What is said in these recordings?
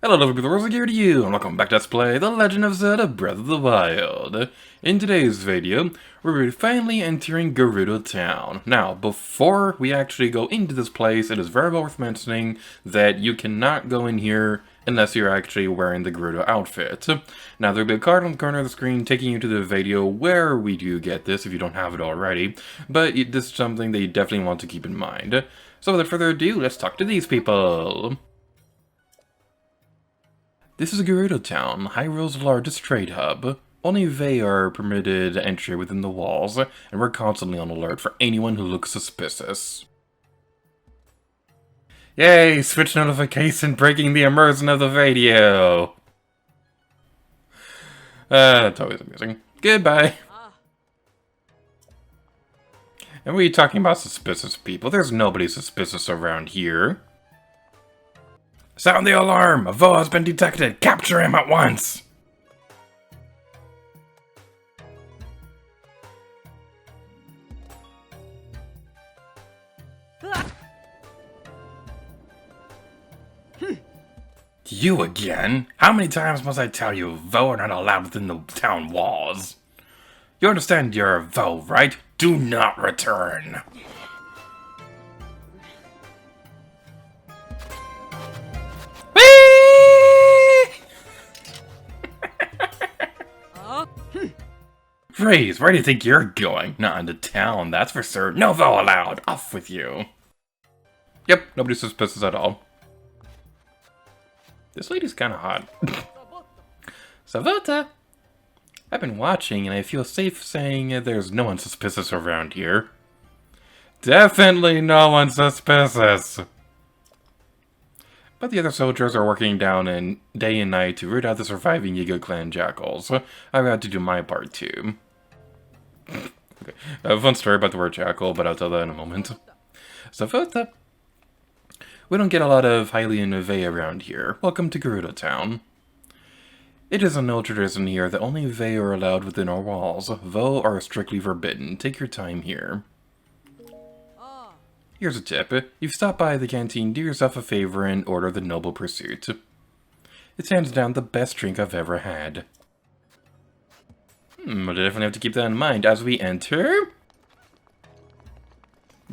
Hello lovely people, we're here to you, and welcome back to Let's Play The Legend of Zelda Breath of the Wild. In today's video, we're finally entering Gerudo Town. Now, before we actually go into this place, it is very well worth mentioning that you cannot go in here unless you're actually wearing the Gerudo outfit. Now, there'll be a card on the corner of the screen taking you to the video where we do get this, if you don't have it already, but this is something that you definitely want to keep in mind. So without further ado, let's talk to these people. This is Gerudo Town, Hyrule's largest trade hub. Only they are permitted entry within the walls, and we're constantly on alert for anyone who looks suspicious. Yay! Switch notification breaking the immersion of the video! That's always amusing. Goodbye! And what are you talking about suspicious people? There's nobody suspicious around here. Sound the alarm! A foe has been detected! Capture him at once! You again? How many times must I tell you, foe are not allowed within the town walls? You understand you're a foe, right? Do not return! Freeze, where do you think you're going? Not into town, that's for certain. No foe allowed! Off with you! Yep, nobody's suspicious at all. This lady's kinda hot. Savota! I've been watching and I feel safe saying there's no one suspicious around here. Definitely no one suspicious! But the other soldiers are working down in day and night to root out the surviving Yiga clan jackals. I've got to do my part too. Okay. I have a fun story about the word jackal, but I'll tell that in a moment. Savota. We don't get a lot of Hylian Vey around here. Welcome to Garuda Town. It is an old tradition here that only Vey are allowed within our walls. Vo are strictly forbidden. Take your time here. Here's a tip. If you stop by the canteen, do yourself a favor and order the Noble Pursuit. It's hands down the best drink I've ever had. We'll definitely have to keep that in mind as we enter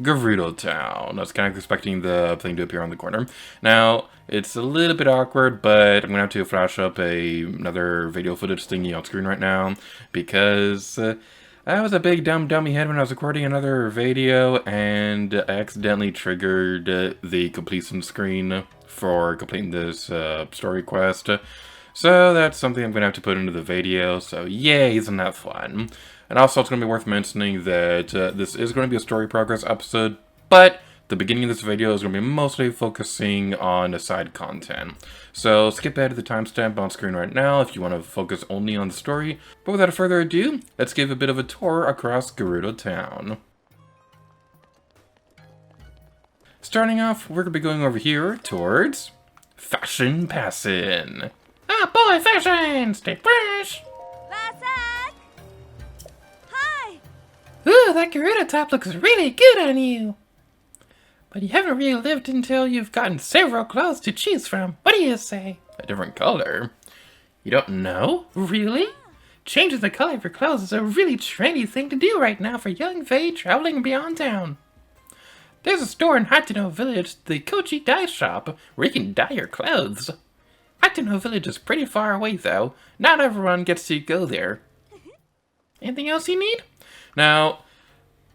Gerudo Town. I was kind of expecting the thing to appear on the corner. Now, it's a little bit awkward, but I'm going to have to flash up another video footage thingy on screen right now, because I was a big dummy head when I was recording another video, and I accidentally triggered the completion screen for completing this story quest. So that's something I'm going to have to put into the video, so yay, isn't that fun? And also it's going to be worth mentioning that this is going to be a story progress episode, but the beginning of this video is going to be mostly focusing on the side content. So skip ahead to the timestamp on screen right now if you want to focus only on the story. But without further ado, let's give a bit of a tour across Gerudo Town. Starting off, we're going to be going over here towards Fashion Passin'. Ah, boy, fashion! Stay fresh! Hi! Ooh, that Garuda top looks really good on you. But you haven't really lived until you've gotten several clothes to choose from. What do you say? A different color? You don't know? Really? Changing the color of your clothes is a really trendy thing to do right now for young Fae traveling beyond town. There's a store in Hatino Village, the Kochi Dye Shop, where you can dye your clothes. Hatino Village is pretty far away though. Not everyone gets to go there. Anything else you need? Now,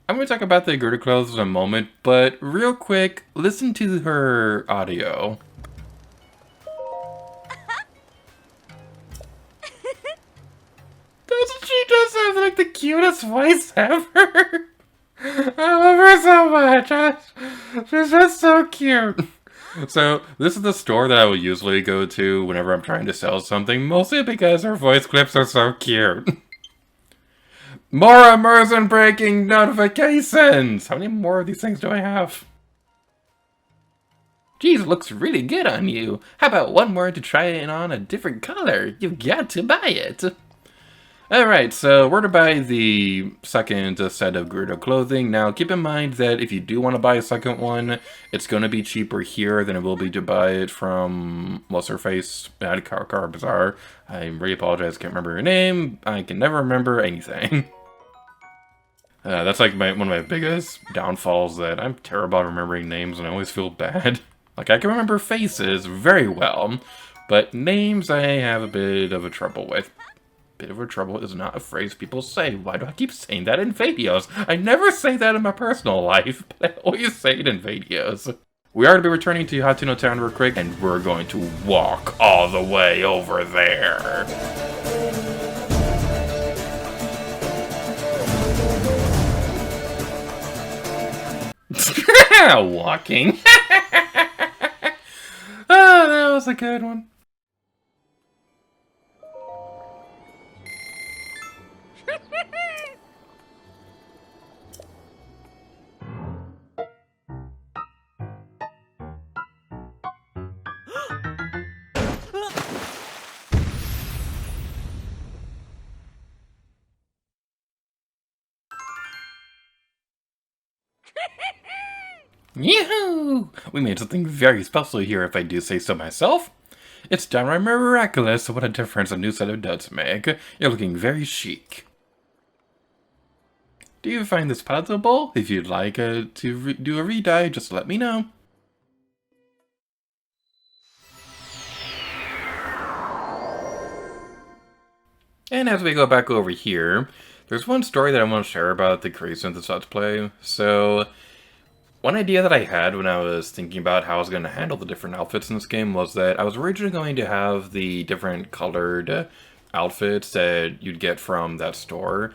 I'm going to talk about the Garuda clothes in a moment, but real quick, listen to her audio. She does have like the cutest voice ever. I love her so much. She's just so cute. So, this is the store that I will usually go to whenever I'm trying to sell something, mostly because her voice clips are so cute. More immersion breaking notifications! How many more of these things do I have? Geez, it looks really good on you. How about one more to try it on a different color? You've got to buy it. Alright, so we're to buy the second set of Gerudo clothing. Now, keep in mind that if you do want to buy a second one, it's going to be cheaper here than it will be to buy it from What's-Her-Face at Car Bazaar. I really apologize, can't remember her name. I can never remember anything. That's like one of my biggest downfalls, that I'm terrible at remembering names and I always feel bad. Like, I can remember faces very well, but names I have a bit of a trouble with. Bit of a trouble is not a phrase people say. Why do I keep saying that in videos? I never say that in my personal life, but I always say it in videos. We are to be returning to Hatino Town real quick, and we're going to walk all the way over there. Walking. Oh, that was a good one. Yahoo! We made something very special here, if I do say so myself. It's downright miraculous what a difference a new set of duds make. You're looking very chic. Do you find this palatable? If you'd like to do a re-dye, just let me know. And as we go back over here, there's one story that I want to share about the creation of this Let's Play. So, one idea that I had when I was thinking about how I was going to handle the different outfits in this game was that I was originally going to have the different colored outfits that you'd get from that store.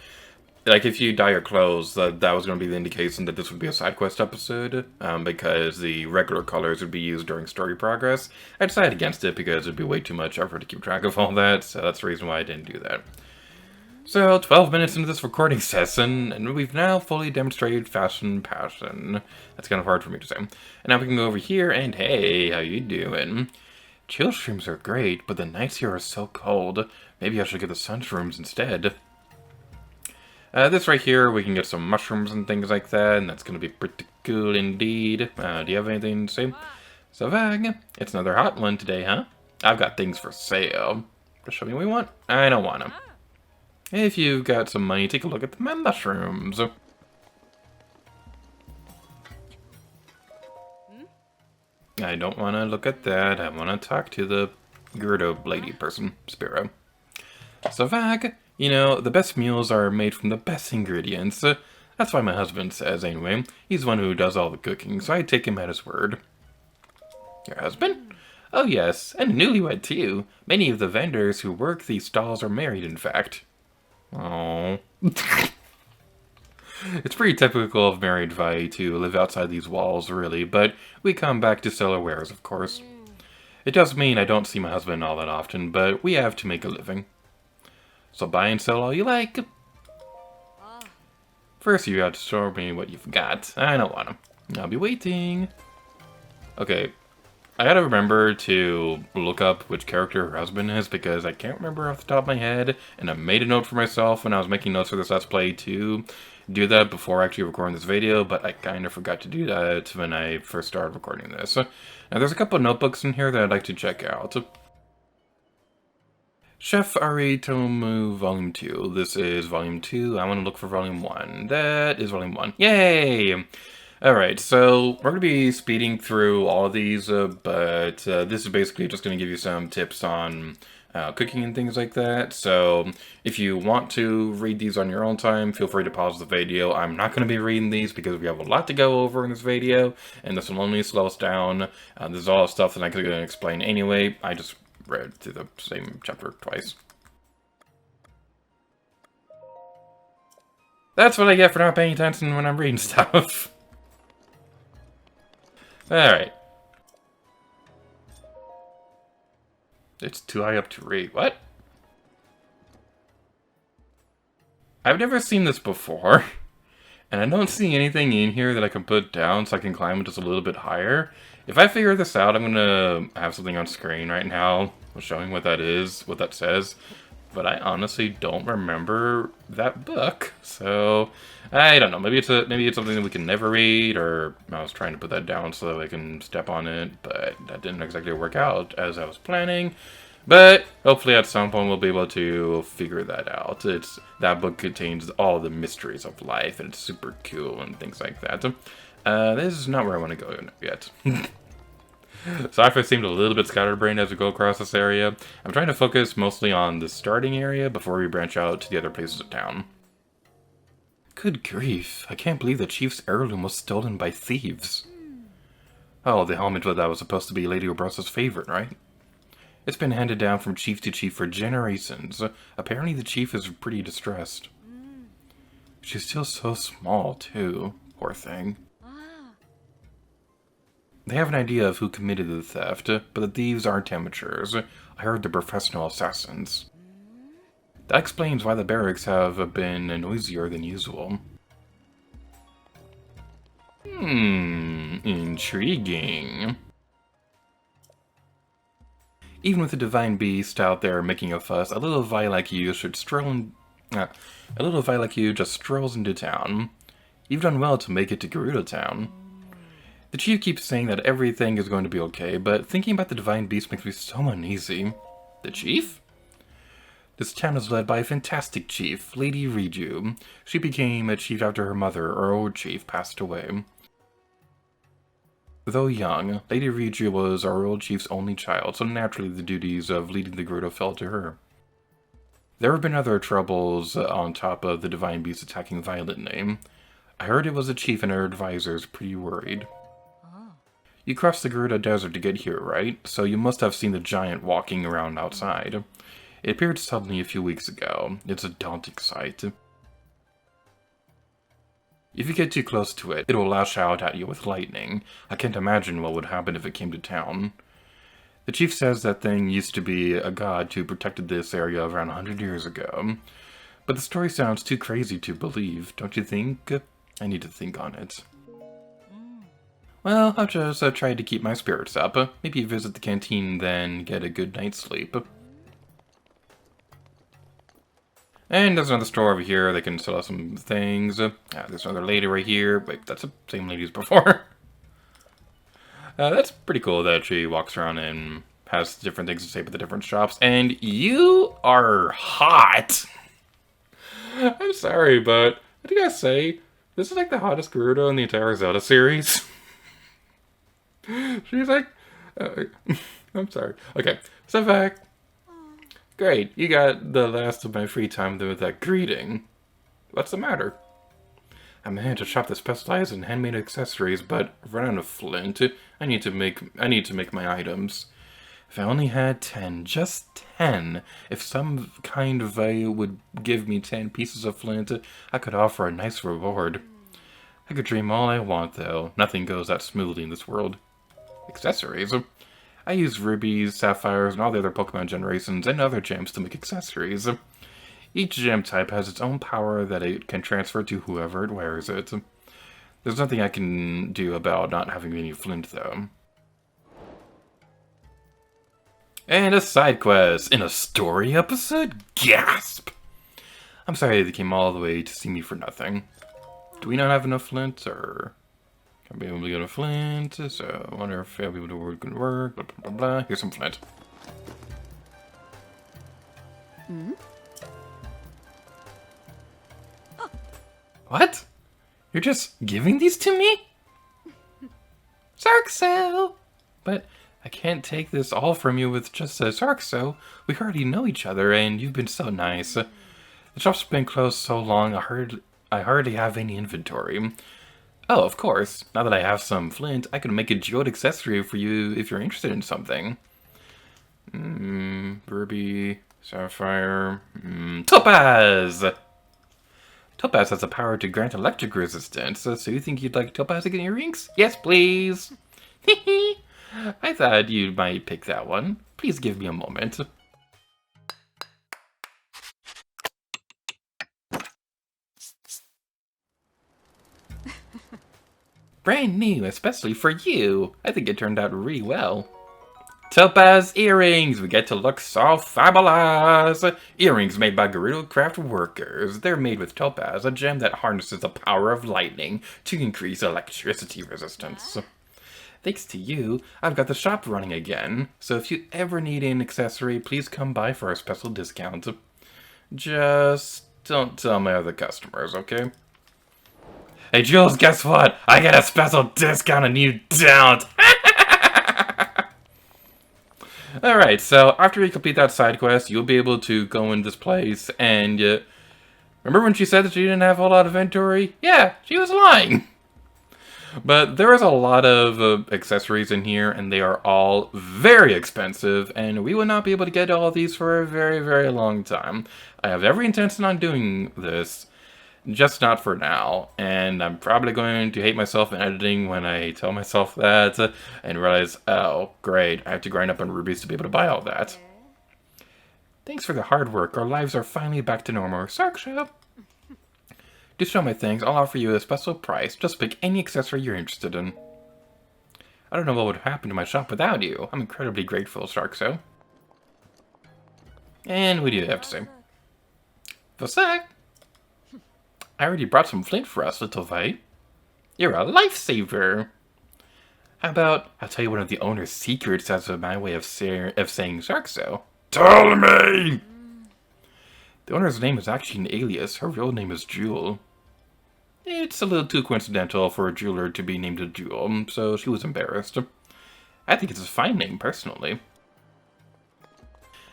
Like, if you dye your clothes, that was going to be the indication that this would be a side quest episode, because the regular colors would be used during story progress. I decided against it because it would be way too much effort to keep track of all that, so that's the reason why I didn't do that. So, 12 minutes into this recording session, and we've now fully demonstrated fashion passion. That's kind of hard for me to say. And now we can go over here, and hey, how you doing? Chill shrooms are great, but the nights here are so cold. Maybe I should get the sun shrooms instead. This right here, we can get some mushrooms and things like that, and that's going to be pretty cool indeed. Do you have anything to say? So, Vag, it's another hot one today, huh? I've got things for sale. Just show me what you want. I don't want them. If you've got some money, take a look at my mushrooms. I don't want to look at that. I want to talk to the Gerudo lady person, Spiro. So, Vag, you know, the best meals are made from the best ingredients. That's why my husband says, anyway. He's the one who does all the cooking, so I take him at his word. Your husband? Oh, yes, and a newlywed, too. Many of the vendors who work these stalls are married, in fact. Oh. It's pretty typical of married Vi to live outside these walls, really, but we come back to sell our wares, of course. It does mean I don't see my husband all that often, but we have to make a living. So buy and sell all you like. First, you have to show me what you've got. I don't want them. I'll be waiting. Okay, I gotta remember to look up which character her husband is, because I can't remember off the top of my head, and I made a note for myself when I was making notes for this Let's Play to do that before actually recording this video, but I kind of forgot to do that when I first started recording this. Now, there's a couple of notebooks in here that I'd like to check out. Chef Aritomu Volume 2. This is Volume 2. I want to look for Volume 1. That is Volume 1. Yay! Alright, so we're going to be speeding through all of these, but this is basically just going to give you some tips on cooking and things like that. So if you want to read these on your own time, feel free to pause the video. I'm not going to be reading these because we have a lot to go over in this video, and this will only slow us down. This is all stuff that I could explain anyway. I just read through the same chapter twice. That's what I get for not paying attention when I'm reading stuff. Alright. It's too high up to read. What? I've never seen this before, and I don't see anything in here that I can put down so I can climb just a little bit higher. If I figure this out, I'm gonna have something on screen right now showing what that is, what that says. but I honestly don't remember that book. So I don't know. Maybe it's something that we can never read, or I was trying to put that down so that I can step on it, but that didn't exactly work out as I was planning. But hopefully at some point we'll be able to figure that out. That book contains all the mysteries of life, and it's super cool and things like that. This is not where I want to go yet. Sorry if I seemed a little bit scatterbrained as we go across this area. I'm trying to focus mostly on the starting area before we branch out to the other places of town. Good grief, I can't believe the chief's heirloom was stolen by thieves. Oh, the helmet that was supposed to be Lady Obrasa's favorite, right? It's been handed down from chief to chief for generations. Apparently the chief is pretty distressed. She's still so small, too. Poor thing. They have an idea of who committed the theft, but the thieves aren't amateurs. I heard they're professional assassins. That explains why the barracks have been noisier than usual. Intriguing. Even with the divine beast out there making a fuss, a little Vi like you just strolls into town. You've done well to make it to Gerudo Town. The chief keeps saying that everything is going to be okay, but thinking about the divine beast makes me so uneasy. The chief? This town is led by a fantastic chief, Lady Riju. She became a chief after her mother, our old chief, passed away. Though young, Lady Riju was our old chief's only child, so naturally the duties of leading the Garuda fell to her. There have been other troubles on top of the divine beast attacking violently. I heard it was the chief and her advisors pretty worried. You crossed the Garuda Desert to get here, right? So you must have seen the giant walking around outside. It appeared suddenly a few weeks ago. It's a daunting sight. If you get too close to it, it will lash out at you with lightning. I can't imagine what would happen if it came to town. The chief says that thing used to be a god who protected this area around 100 years ago. But the story sounds too crazy to believe, don't you think? I need to think on it. Well, I'll just try to keep my spirits up. Maybe visit the canteen, then get a good night's sleep. And there's another store over here. They can sell us some things. There's another lady right here. Wait, that's the same lady as before. That's pretty cool that she walks around and has different things to say about the different shops. And you are hot! I'm sorry, but what do you guys say? This is like the hottest Gerudo in the entire Zelda series. She's like... I'm sorry. Okay, step back. Great, you got the last of my free time with that greeting. What's the matter? I managed a shop that specializes in handmade accessories, but I've run out of flint. I need to make my items. If I only had 10, just 10. If some kind of value would give me 10 pieces of flint, I could offer a nice reward. I could dream all I want, though. Nothing goes that smoothly in this world. Accessories? I use rubies, sapphires, and all the other Pokemon generations and other gems to make accessories. Each gem type has its own power that it can transfer to whoever it wears it. There's nothing I can do about not having any flint, though. And a side quest in a story episode? Gasp! I'm sorry they came all the way to see me for nothing. Do we not have enough flint, or... I'll be able to get a flint, so I wonder if I'll be able to work, blah, blah, blah, blah. Here's some flint. Oh. What? You're just giving these to me? Sarkso! But I can't take this all from you with just a Sarkso. We hardly know each other, and you've been so nice. The shop's been closed so long, I hardly have any inventory. Oh, of course. Now that I have some flint, I can make a geode accessory for you if you're interested in something. Ruby, sapphire, Topaz! Topaz has the power to grant electric resistance, so you think you'd like Topaz again earrings? Yes, please! I thought you might pick that one. Please give me a moment. Brand new, especially for you. I think it turned out really well. Topaz Earrings! We get to look so fabulous! Earrings made by Gerudo craft workers. They're made with topaz, a gem that harnesses the power of lightning to increase electricity resistance. Thanks to you, I've got the shop running again, so if you ever need an accessory, please come by for a special discount. Just don't tell my other customers, okay? Hey Jules, guess what? I get a special discount and you don't! Alright, so after you complete that side quest, you'll be able to go in this place and... remember when she said that she didn't have a whole lot of inventory? Yeah, she was lying! But there is a lot of accessories in here, and they are all very expensive, and we will not be able to get all of these for a very, very long time. I have every intention on doing this, just not for now, and I'm probably going to hate myself in editing when I tell myself that, and realize, oh, great, I have to grind up on rubies to be able to buy all that. Thanks for the hard work, our lives are finally back to normal. Sark Shop! To show my thanks, I'll offer you a special price. Just pick any accessory you're interested in. I don't know what would happen to my shop without you. I'm incredibly grateful, Sharkso. And what do you have to say? For sec! I already brought some flint for us, little Vite. You're a lifesaver! How about, I'll tell you one of the owner's secrets as my way of saying Sharkso. Tell me! The owner's name is actually an alias. Her real name is Jewel. It's a little too coincidental for a jeweler to be named a Jewel, so she was embarrassed. I think it's a fine name, personally.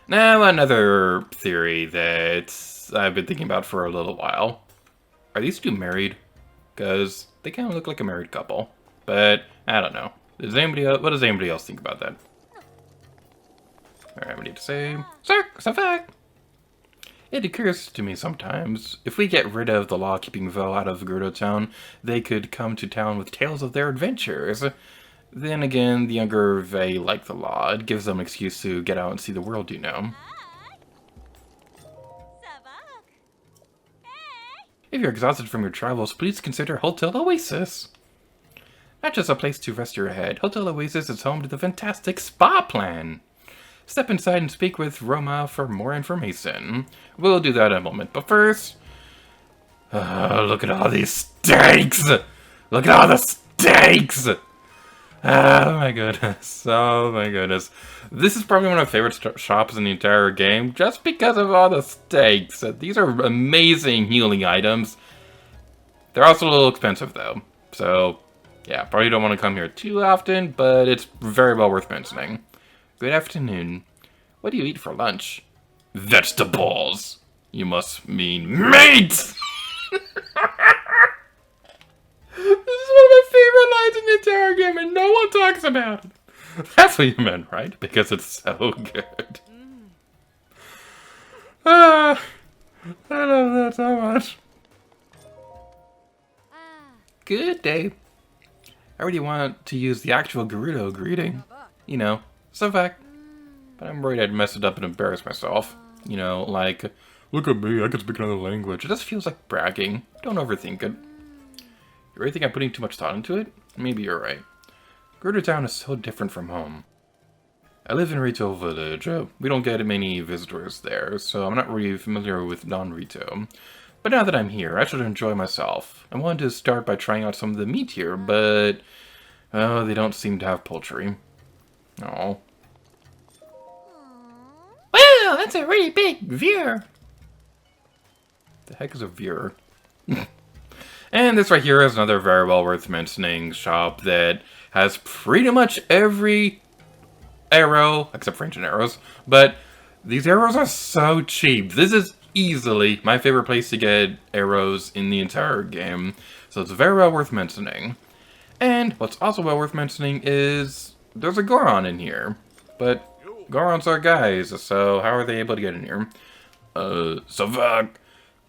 Now, another theory that I've been thinking about for a little while. Are these two married? Because they kind of look like a married couple. But, I don't know. What does anybody else think about that? Alright, we need to say... Sir, it's a fact! It occurs to me sometimes, if we get rid of the law-keeping Vo out of Gerudo Town, they could come to town with tales of their adventures. Then again, the younger Vey like the law. It gives them an excuse to get out and see the world, you know. If you're exhausted from your travels, please consider Hotel Oasis. Not just a place to rest your head, Hotel Oasis is home to the fantastic spa plan. Step inside and speak with Roma for more information. We'll do that in a moment, but first... look at all these steaks! Look at all the steaks! Oh my goodness, oh my goodness. This is probably one of my favorite shops in the entire game, just because of all the steaks. These are amazing healing items. They're also a little expensive though, so yeah, probably don't want to come here too often, but it's very well worth mentioning. Good afternoon. What do you eat for lunch? Vegetables! You must mean meat! This is one of my favorite lines in the entire game, and no one talks about it. That's what you meant, right? Because it's so good. I love that so much. Good day. I really want to use the actual Gerudo greeting. You know, some fact. But I'm worried I'd mess it up and embarrass myself. You know, like, look at me, I can speak another language. It just feels like bragging. Don't overthink it. You really think I'm putting too much thought into it? Maybe you're right. Garuda Town is so different from home. I live in Rito Village. We don't get many visitors there, so I'm not really familiar with non-Rito. But now that I'm here, I should enjoy myself. I wanted to start by trying out some of the meat here, but... oh, they don't seem to have poultry. Oh. Wow, that's a really big viewer. The heck is a viewer? And this right here is another very well worth mentioning shop that has pretty much every arrow, except for ancient arrows, but these arrows are so cheap. This is easily my favorite place to get arrows in the entire game, so it's very well worth mentioning. And what's also well worth mentioning is there's a Goron in here, but Gorons are guys, so how are they able to get in here? Savak.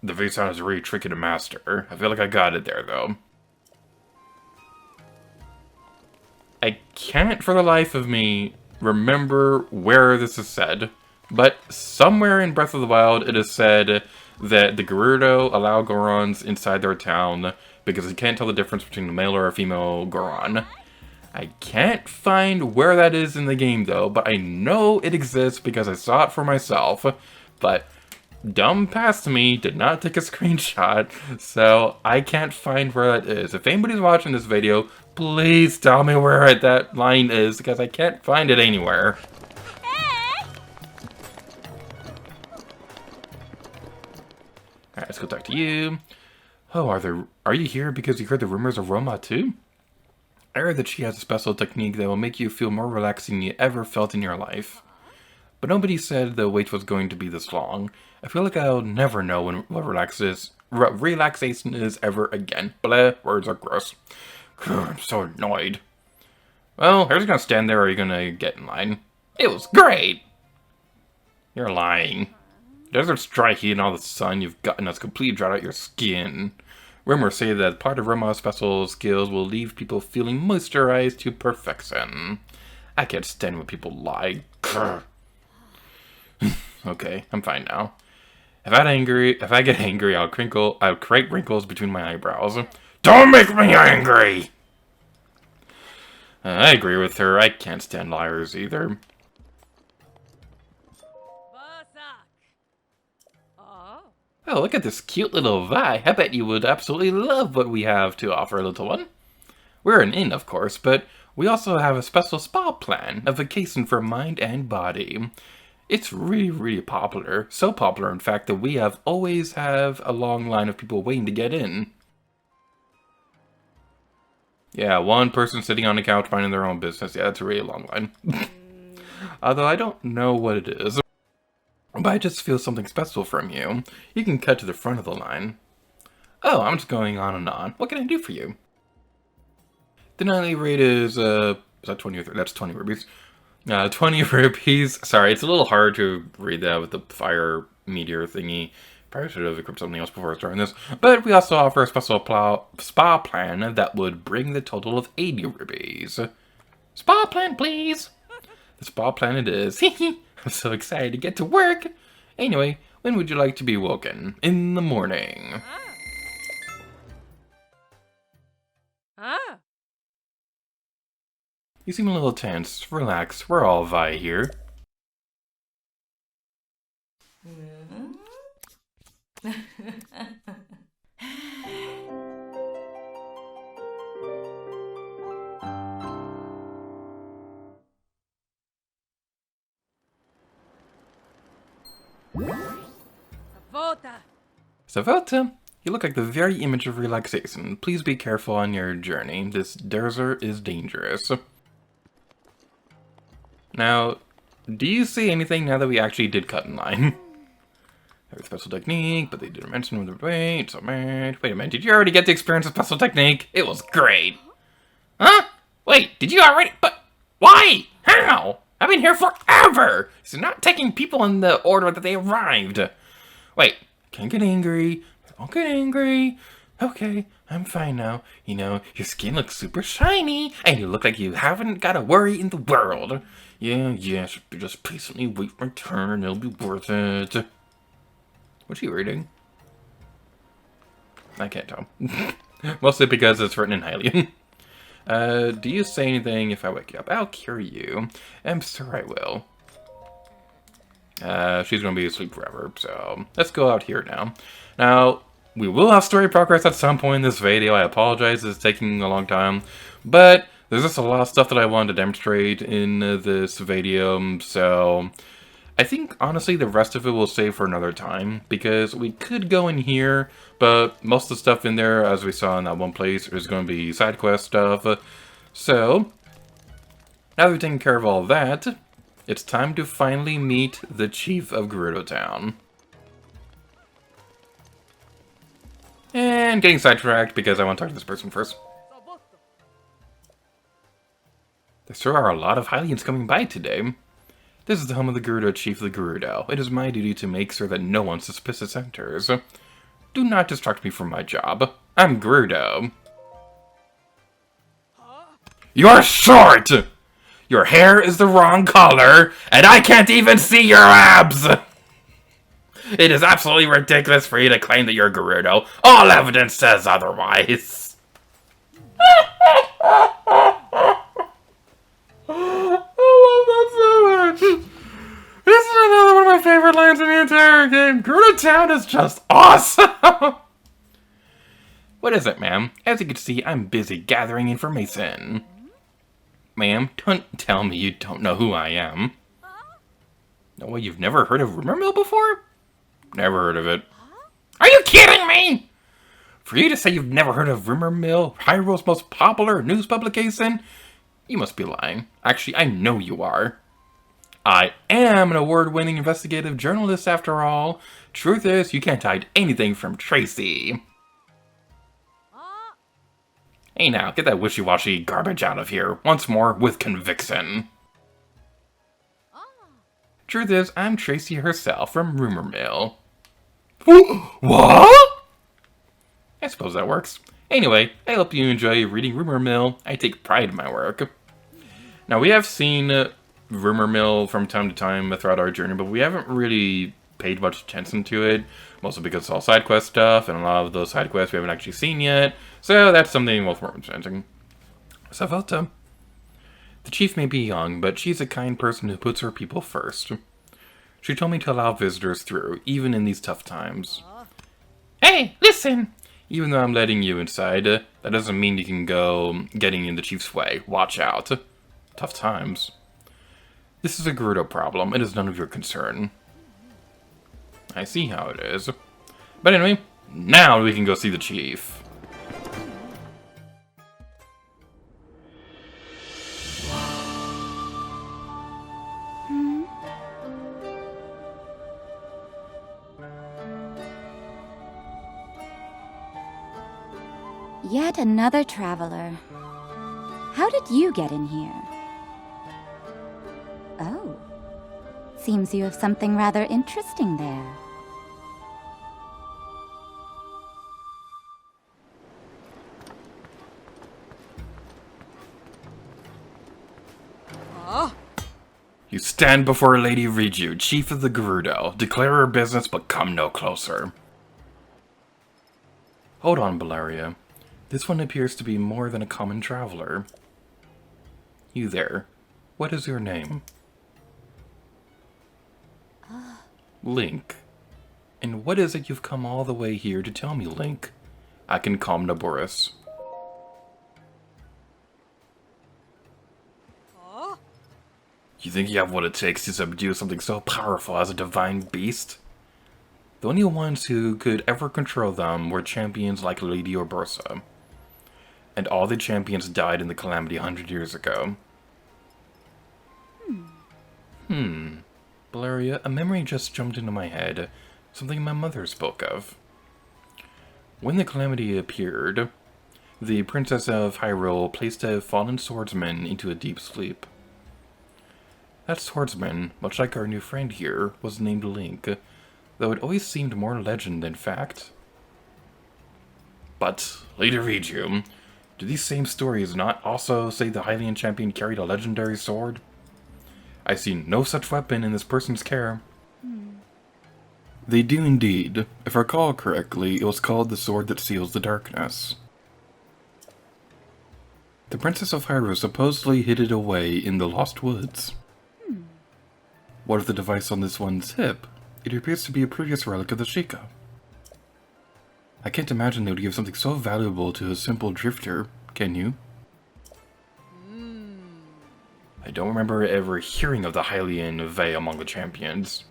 The V sound is really tricky to master. I feel like I got it there, though. I can't for the life of me remember where this is said, but somewhere in Breath of the Wild it is said that the Gerudo allow Gorons inside their town because they can't tell the difference between a male or a female Goron. I can't find where that is in the game though, but I know it exists because I saw it for myself. But dumb past me did not take a screenshot, so I can't find where that is. If anybody's watching this video, please tell me where that line is, because I can't find it anywhere. Alright, let's go talk to you. Oh, are you here because you heard the rumors of Roma too? I heard that she has a special technique that will make you feel more relaxed than you ever felt in your life. But nobody said the wait was going to be this long. I feel like I'll never know what relaxation is ever again. Blah, words are gross. I'm so annoyed. Well, are you gonna stand there or are you gonna get in line? It was great! You're lying. The desert's dry heat and all the sun you've gotten has completely dried out your skin. Rumors say that part of Roma's special skills will leave people feeling moisturized to perfection. I can't stand when people lie. Okay, I'm fine now. If I get angry, I'll create wrinkles between my eyebrows. Don't make me angry! I agree with her. I can't stand liars either. Oh, look at this cute little Vi. I bet you would absolutely love what we have to offer, little one. We're an inn, of course, but we also have a special spa plan, a vacation for mind and body. It's really, really popular. So popular, in fact, that we always have a long line of people waiting to get in. Yeah, one person sitting on the couch minding their own business. Yeah, that's a really long line. Although I don't know what it is. But I just feel something special from you. You can cut to the front of the line. Oh, I'm just going on and on. What can I do for you? The nightly rate is that 20 or 30? That's 20 rupees. 20 rupees. Sorry, it's a little hard to read that with the fire meteor thingy. Probably should have equipped something else before starting this. But we also offer a special spa plan that would bring the total of 80 rupees. Spa plan, please! The spa plan it is. I'm so excited to get to work. Anyway, when would you like to be woken? In the morning. You seem a little tense. Relax. We're all Vi here. Savota, you look like the very image of relaxation. Please be careful on your journey. This desert is dangerous. Now, do you see anything now that we actually did cut in line? Have a special technique, but they didn't mention the wait. So mad. Wait a minute, did you already get to experience a special technique? It was great. Huh? Wait, did you already? But why? How? I've been here forever. So not taking people in the order that they arrived. Wait, can't get angry. Don't get angry. Okay, I'm fine now. You know, your skin looks super shiny, and you look like you haven't got a worry in the world. Yes, just patiently wait for my turn, it'll be worth it. What's she reading? I can't tell. Mostly because it's written in Hylian. Do you say anything if I wake you up? I'll cure you. I'm sure I will. She's gonna be asleep forever, so let's go out here now. Now, we will have story progress at some point in this video. I apologize, it's taking a long time, but there's just a lot of stuff that I wanted to demonstrate in this video, so I think, honestly, the rest of it we'll save for another time, because we could go in here, but most of the stuff in there, as we saw in that one place, is going to be side quest stuff. So, now that we've taken care of all that, it's time to finally meet the chief of Gerudo Town. And getting sidetracked because I want to talk to this person first. There sure are a lot of Hylians coming by today. This is the home of the Gerudo Chief of the Gerudo. It is my duty to make sure that no one suspicious enters. Do not distract me from my job. I'm Gerudo. You're short! Your hair is the wrong color, and I can't even see your abs! It is absolutely ridiculous for you to claim that you're Gerudo. All evidence says otherwise. man! Garuda Town is just awesome! What is it, ma'am? As you can see, I'm busy gathering information. Ma'am, don't tell me you don't know who I am. No way, you've never heard of Rumor Mill before? Never heard of it. Are you kidding me? For you to say you've never heard of Rumor Mill, Hyrule's most popular news publication? You must be lying. Actually, I know you are. I am an award-winning investigative journalist after all. Truth is, you can't hide anything from Tracy. Hey now, get that wishy-washy garbage out of here, once more, with conviction. Truth is, I'm Tracy herself from Rumor Mill. What? I suppose that works. Anyway, I hope you enjoy reading Rumor Mill. I take pride in my work. Now, we have seen Rumor Mill from time to time throughout our journey, but we haven't really paid much attention to it, mostly because it's all side quest stuff, and a lot of those side quests we haven't actually seen yet, so that's something worth mentioning. So, Velta. The chief may be young, but she's a kind person who puts her people first. She told me to allow visitors through, even in these tough times. Hey, listen! Even though I'm letting you inside, that doesn't mean you can go getting in the chief's way. Watch out. Tough times. This is a Gerudo problem. It is none of your concern. I see how it is. But anyway, now we can go see the chief. Yet another traveler. How did you get in here? Oh. Seems you have something rather interesting there. You stand before Lady Riju, chief of the Gerudo. Declare her business, but come no closer. Hold on, Bellaria. This one appears to be more than a common traveler. You there. What is your name? Link. And what is it you've come all the way here to tell me, Link? I can calm Naboris. You think you have what it takes to subdue something so powerful as a divine beast? The only ones who could ever control them were champions like Lady Urbosa. And all the champions died in the calamity 100 years ago. Bellaria, a memory just jumped into my head. Something my mother spoke of. When the calamity appeared, the Princess of Hyrule placed a fallen swordsman into a deep sleep. That swordsman, much like our new friend here, was named Link, though it always seemed more legend than fact. But, Lady Riju, do these same stories not also say the Hylian champion carried a legendary sword? I see no such weapon in this person's care. They do indeed. If I recall correctly, it was called the Sword That Seals the Darkness. The Princess of Hyrule supposedly hid it away in the Lost Woods. What of the device on this one's hip? It appears to be a previous relic of the Sheikah. I can't imagine they would give something so valuable to a simple drifter, can you? I don't remember ever hearing of the Hylian Vey among the champions.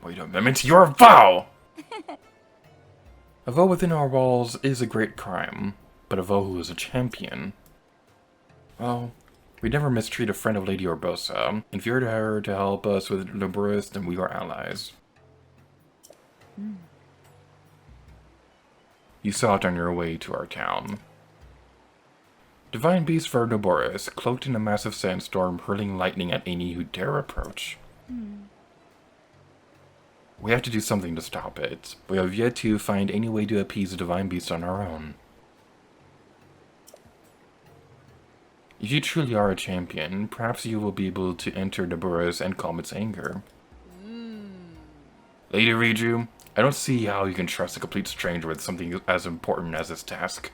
Wait a minute, you're a vow! A vow within our walls is a great crime, but a vow who is a champion... Well, we'd never mistreat a friend of Lady Urbosa. If you're to her to help us with Naboris, then we are allies. You saw it on your way to our town. Divine beast for Naboris, cloaked in a massive sandstorm, hurling lightning at any who dare approach. We have to do something to stop it. We have yet to find any way to appease the divine beast on our own. If you truly are a champion, perhaps you will be able to enter Naboris and calm its anger. Lady Riju, I don't see how you can trust a complete stranger with something as important as this task.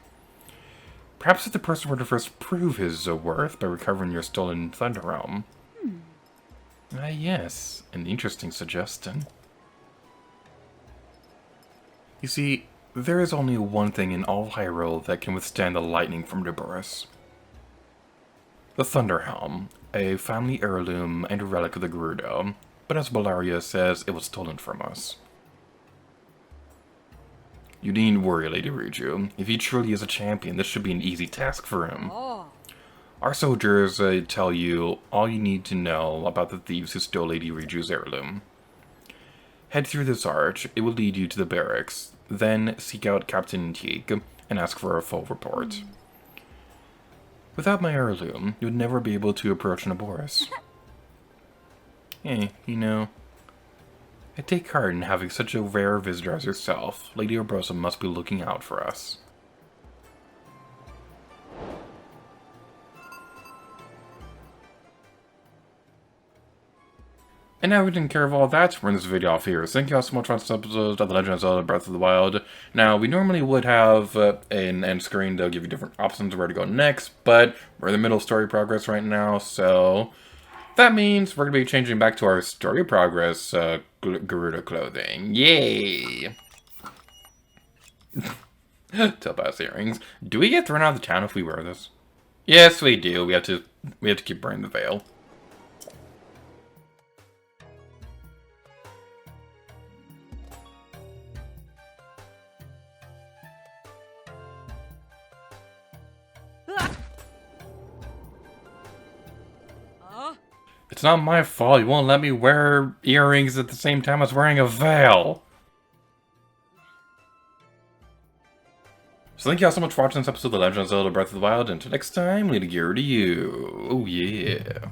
Perhaps if the person were to first prove his worth by recovering your stolen Thunder Realm. Ah yes, an interesting suggestion. You see, there is only one thing in all Hyrule that can withstand the lightning from Deborahs. The Thunder Helm, a family heirloom and a relic of the Gerudo, but as Bellaria says, it was stolen from us. You needn't worry, Lady Riju. If he truly is a champion, this should be an easy task for him. Our soldiers tell you all you need to know about the thieves who stole Lady Riju's heirloom. Head through this arch, it will lead you to the barracks. Then seek out Captain Teague and ask for a full report. Without my heirloom, you would never be able to approach Naboris. Hey, you know, I take heart in having such a rare visitor as yourself. Lady Arbrosa must be looking out for us. And now we've taken care of all that, we're in this video off here. Thank you all so much for this episode of The Legend of Zelda Breath of the Wild. Now, we normally would have an end screen to give you different options of where to go next, but we're in the middle of story progress right now, so that means we're going to be changing back to our story progress Garuda clothing. Yay! Topaz Earrings. Do we get thrown out of the town if we wear this? Yes, we do. We have to keep wearing the veil. It's not my fault you won't let me wear earrings at the same time as wearing a veil. So thank you all so much for watching this episode of The Legend of Zelda Breath of the Wild, and until next time, Lady Gerudo to you. Oh yeah.